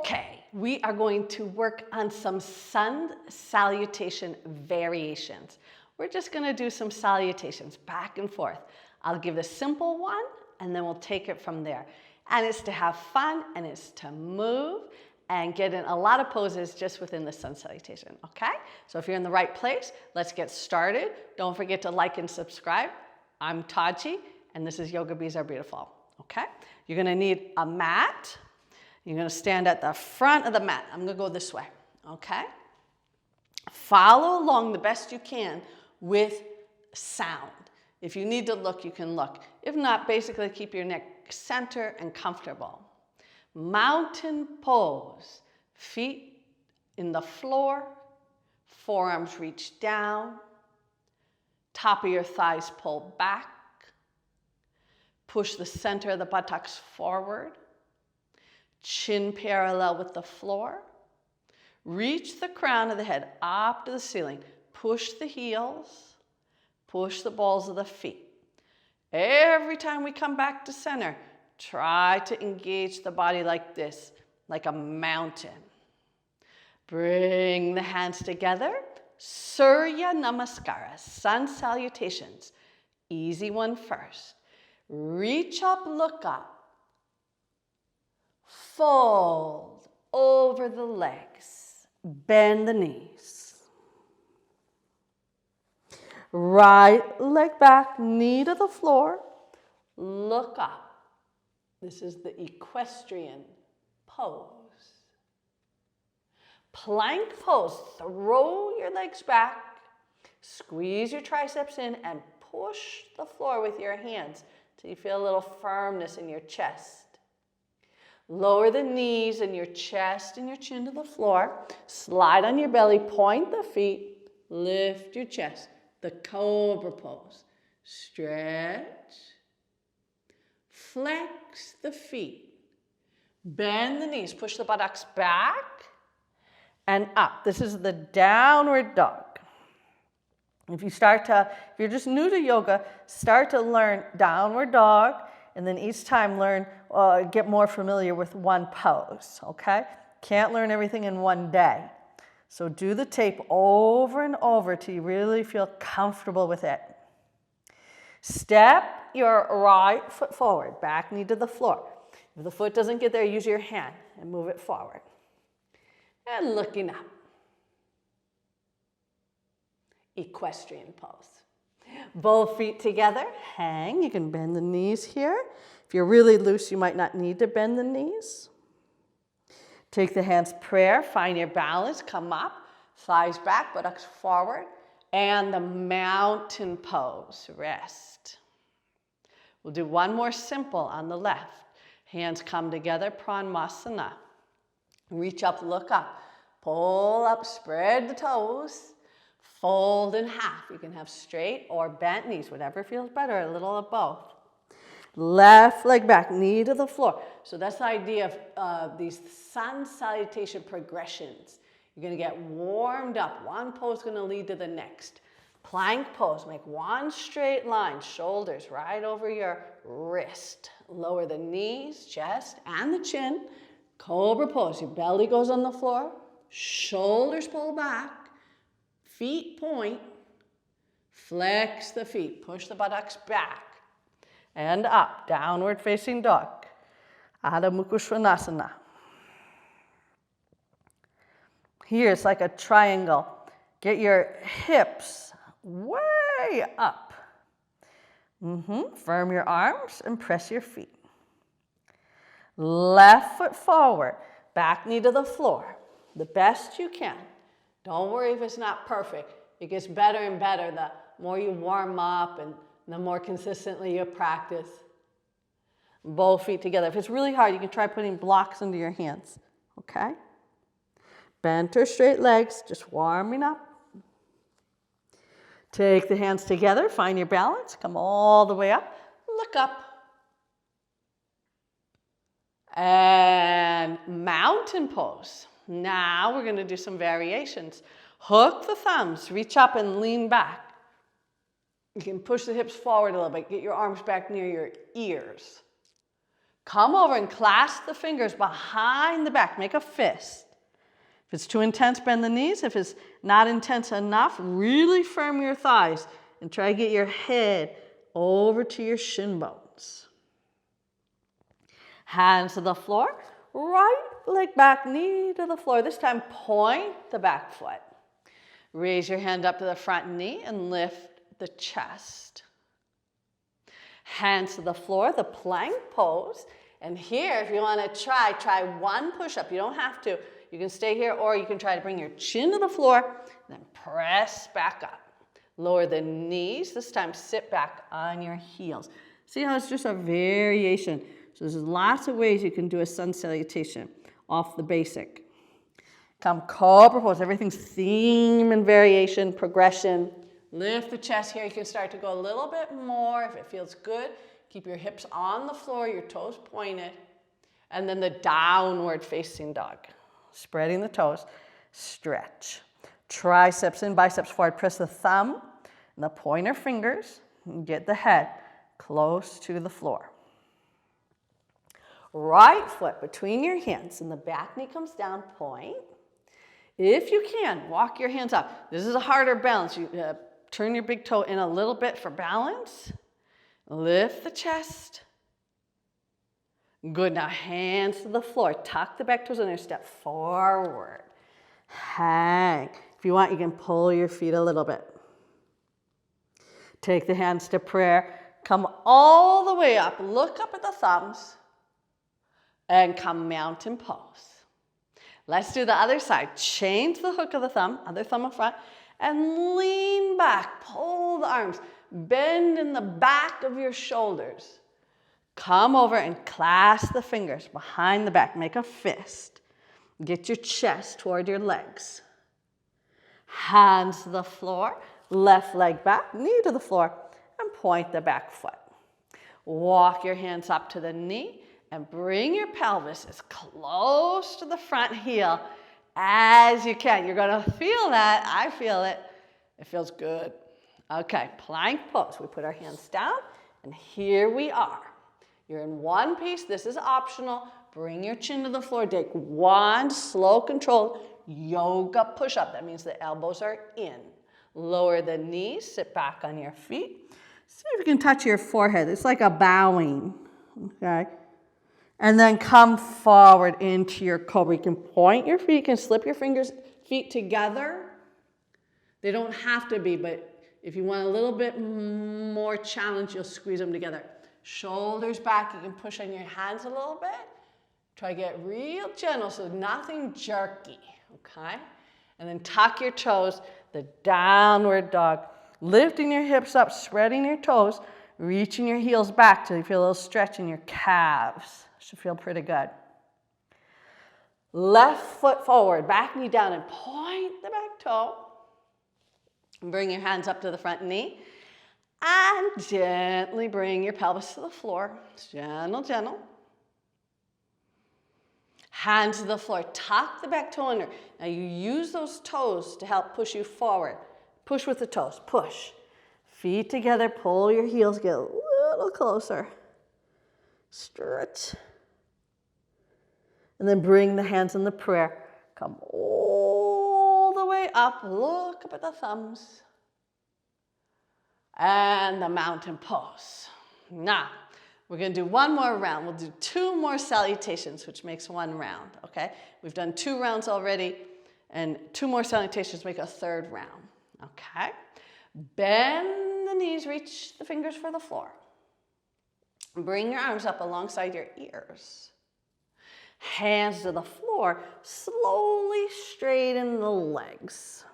Okay, we are going to work on some sun salutation variations. We're just going to do some salutations back and forth. I'll give a simple one and then we'll take it from there. And it's to have fun and it's to move and get in a lot of poses just within the sun salutation, okay? So if you're in the right place, let's get started. Don't forget to like and subscribe. I'm Tahji and this is Yoga Bees Are Beautiful, okay? You're going to need a mat. You're going to stand at the front of the mat. I'm going to go this way, okay? Follow along the best you can with sound. If you need to look, you can look. If not, basically keep your neck center and comfortable. Mountain pose. Feet in the floor. Forearms reach down. Top of your thighs pull back. Push the center of the buttocks forward. Chin parallel with the floor. Reach the crown of the head up to the ceiling. Push the heels. Push the balls of the feet. Every time we come back to center, try to engage the body like this, like a mountain. Bring the hands together. Surya Namaskara, Sun Salutations. Easy one first. Reach up, look up. Fold over the legs. Bend the knees. Right leg back, knee to the floor. Look up. This is the equestrian pose. Plank pose. Throw your legs back. Squeeze your triceps in and push the floor with your hands till you feel a little firmness in your chest. Lower the knees and your chest and your chin to the floor. Slide on your belly, point the feet, lift your chest. The Cobra Pose. Stretch. Flex the feet. Bend the knees. Push the buttocks back and up. This is the downward dog. If you're just new to yoga, start to learn downward dog, and then each time get more familiar with one pose, okay? Can't learn everything in one day. So do the tape over and over till you really feel comfortable with it. Step your right foot forward, back knee to the floor. If the foot doesn't get there, use your hand and move it forward. And looking up. Equestrian pose. Both feet together, hang. You can bend the knees here. If you're really loose, you might not need to bend the knees. Take the hands prayer, find your balance, come up, thighs back, buttocks forward, and the mountain pose, rest. We'll do one more simple on the left. Hands come together, Pranmasana. Reach up, look up, pull up, spread the toes, fold in half. You can have straight or bent knees, whatever feels better, a little of both. Left leg back, knee to the floor. So that's the idea of these sun salutation progressions. You're going to get warmed up. One pose is going to lead to the next. Plank pose. Make one straight line. Shoulders right over your wrist. Lower the knees, chest, and the chin. Cobra pose. Your belly goes on the floor. Shoulders pull back. Feet point. Flex the feet. Push the buttocks back. And up, downward facing dog, Adho Mukha Svanasana. Here it's like a triangle. Get your hips way up. Firm your arms and press your feet. Left foot forward, back knee to the floor. The best you can. Don't worry if it's not perfect. It gets better and better the more you warm up and the more consistently you practice. Both feet together. If it's really hard, you can try putting blocks into your hands, okay? Bent or straight legs, just warming up. Take the hands together, find your balance, come all the way up, look up. And mountain pose. Now we're going to do some variations. Hook the thumbs, reach up and lean back. You can push the hips forward a little bit. Get your arms back near your ears. Come over and clasp the fingers behind the back. Make a fist. If it's too intense, bend the knees. If it's not intense enough, really firm your thighs and try to get your head over to your shin bones. Hands to the floor. Right leg back, knee to the floor. This time, point the back foot. Raise your hand up to the front knee and lift the chest. Hands to the floor, the plank pose. And here, if you want to try one push-up. You don't have to. You can stay here, or you can try to bring your chin to the floor, then press back up. Lower the knees. This time, sit back on your heels. See how it's just a variation. So there's lots of ways you can do a sun salutation off the basic. Come Cobra Pose. Everything's theme and variation, progression. Lift the chest here. You can start to go a little bit more if it feels good. Keep your hips on the floor, your toes pointed. And then the downward facing dog. Spreading the toes, stretch. Triceps and biceps forward. Press the thumb and the pointer fingers and get the head close to the floor. Right foot between your hands and the back knee comes down, point. If you can, walk your hands up. This is a harder balance. You turn your big toe in a little bit for balance. Lift the chest. Good, now hands to the floor. Tuck the back toes in there, step forward. Hang. If you want, you can pull your feet a little bit. Take the hands to prayer. Come all the way up. Look up at the thumbs. And come mountain pose. Let's do the other side. Change the hook of the thumb, other thumb up front, and lean back. Pull the arms. Bend in the back of your shoulders. Come over and clasp the fingers behind the back. Make a fist. Get your chest toward your legs. Hands to the floor. Left leg back, knee to the floor, and point the back foot. Walk your hands up to the knee and bring your pelvis as close to the front heel as you can. You're going to feel that. I feel it. It feels good. Okay, plank pose. We put our hands down, and here we are. You're in one piece. This is optional. Bring your chin to the floor. Take one slow, controlled yoga push-up. That means the elbows are in. Lower the knees. Sit back on your feet. See if you can touch your forehead. It's like a bowing. Okay. And then come forward into your cobra. You can point your feet. You can slip your feet together. They don't have to be, but if you want a little bit more challenge, you'll squeeze them together. Shoulders back, you can push on your hands a little bit. Try to get real gentle, so nothing jerky, okay? And then tuck your toes, the downward dog. Lifting your hips up, spreading your toes, reaching your heels back till you feel a little stretch in your calves. Should feel pretty good. Left foot forward, back knee down, and point the back toe. Bring your hands up to the front knee. And gently bring your pelvis to the floor. Gentle, gentle. Hands to the floor. Tuck the back toe under. Now you use those toes to help push you forward. Push with the toes. Push. Feet together. Pull your heels. Get a little closer. Stretch. And then bring the hands in the prayer. Come all the way up. Look up at the thumbs. And the mountain pose. Now, we're going to do one more round. We'll do 2 more salutations, which makes 1 round, okay? We've done 2 rounds already, and 2 more salutations make a 3rd round, okay? Bend the knees, reach the fingers for the floor. Bring your arms up alongside your ears. Hands to the floor, slowly straighten the legs.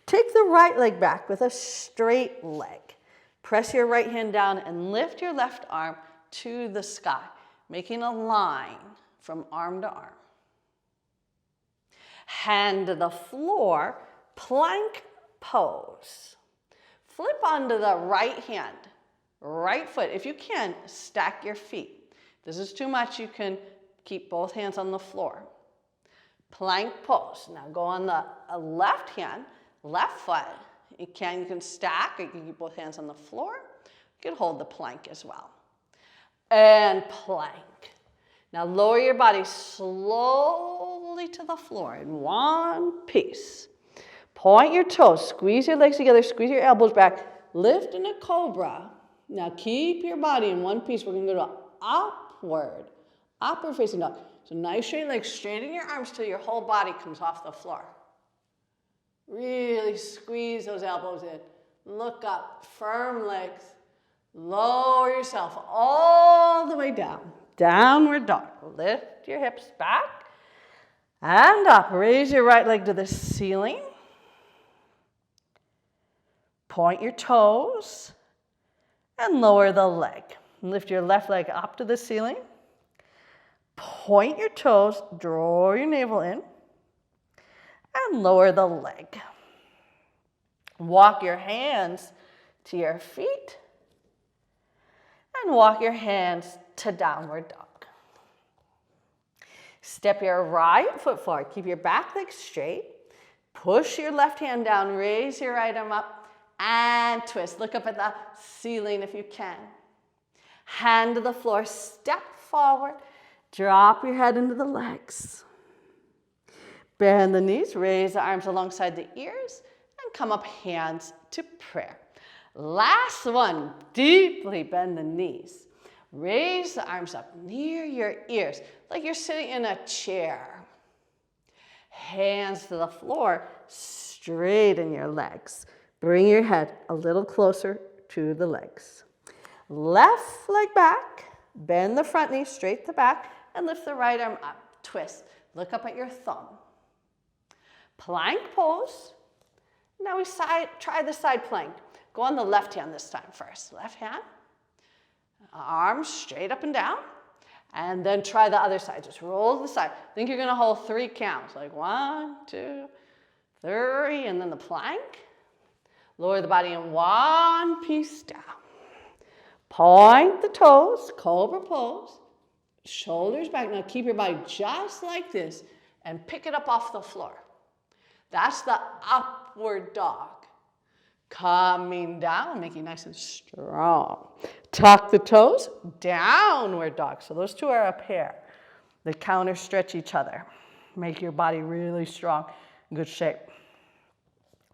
Take the right leg back with a straight leg. Press your right hand down and lift your left arm to the sky, making a line from arm to arm. Hand to the floor, plank pose. Flip onto the right hand, right foot. If you can, stack your feet. If this is too much, you can keep both hands on the floor. Plank pose. Now go on the left hand, left foot. You can stack, or you can keep both hands on the floor. You can hold the plank as well. and plank. Now lower your body slowly to the floor in one piece. Point your toes, squeeze your legs together, squeeze your elbows back, lift in a cobra. Now keep your body in one piece. We're going to go to upward facing dog. So nice straight legs, straighten your arms till your whole body comes off the floor. Really squeeze those elbows in. Look up, firm legs. Lower yourself all the way down. Downward dog. Lift your hips back and up. Raise your right leg to the ceiling. Point your toes and lower the leg. Lift your left leg up to the ceiling. Point your toes, draw your navel in, and lower the leg. Walk your hands to your feet and walk your hands to downward dog. Step your right foot forward. Keep your back leg straight. Push your left hand down. Raise your right arm up and twist. Look up at the ceiling if you can. Hand to the floor. Step forward. Drop your head into the legs. Bend the knees. Raise the arms alongside the ears and come up hands to prayer. Last one. Deeply bend the knees. Raise the arms up near your ears, like you're sitting in a chair. Hands to the floor, straighten your legs. Bring your head a little closer to the legs. Left leg back, bend the front knee straight to back, and lift the right arm up. Twist. Look up at your thumb. Plank pose. Now we try the side plank. Go on the left hand this time first. Left hand. Arms straight up and down. And then try the other side. Just roll to the side. Think you're going to hold 3 counts. Like 1, 2, 3. And then the plank. Lower the body in one piece down. Point the toes. Cobra pose. Shoulders back. Now keep your body just like this. And pick it up off the floor. That's the upward dog. Coming down, make you nice and strong. Tuck the toes, downward dog. So those two are a pair. They counter stretch each other. Make your body really strong, good shape.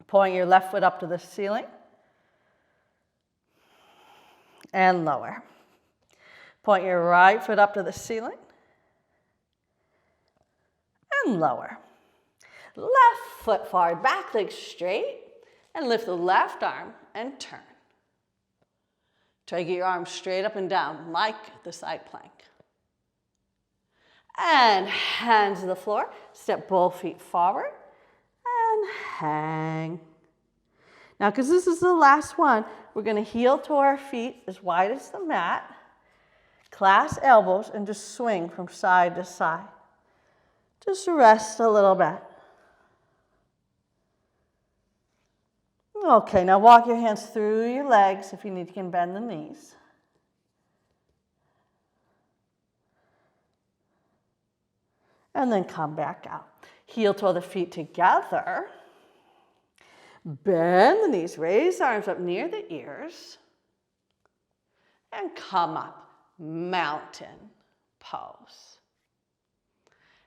Point your left foot up to the ceiling and lower. Point your right foot up to the ceiling and lower. Left foot forward, back leg straight. And lift the left arm and turn. Try to get your arms straight up and down like the side plank. And hands to the floor. Step both feet forward and hang. Now, because this is the last one, we're going to heel to our feet as wide as the mat. Clasp elbows and just swing from side to side. Just rest a little bit. Okay, now walk your hands through your legs. If you need, you can bend the knees. And then come back out. Heel toe the feet together. Bend the knees, raise the arms up near the ears. And come up, mountain pose.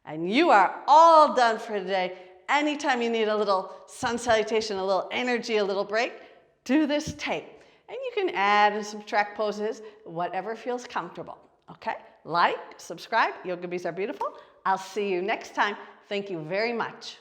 And you are all done for today. Anytime you need a little sun salutation, a little energy, a little break, do this tape. And you can add and subtract poses, whatever feels comfortable. Okay? Like, subscribe. Yoga Bees are beautiful. I'll see you next time. Thank you very much.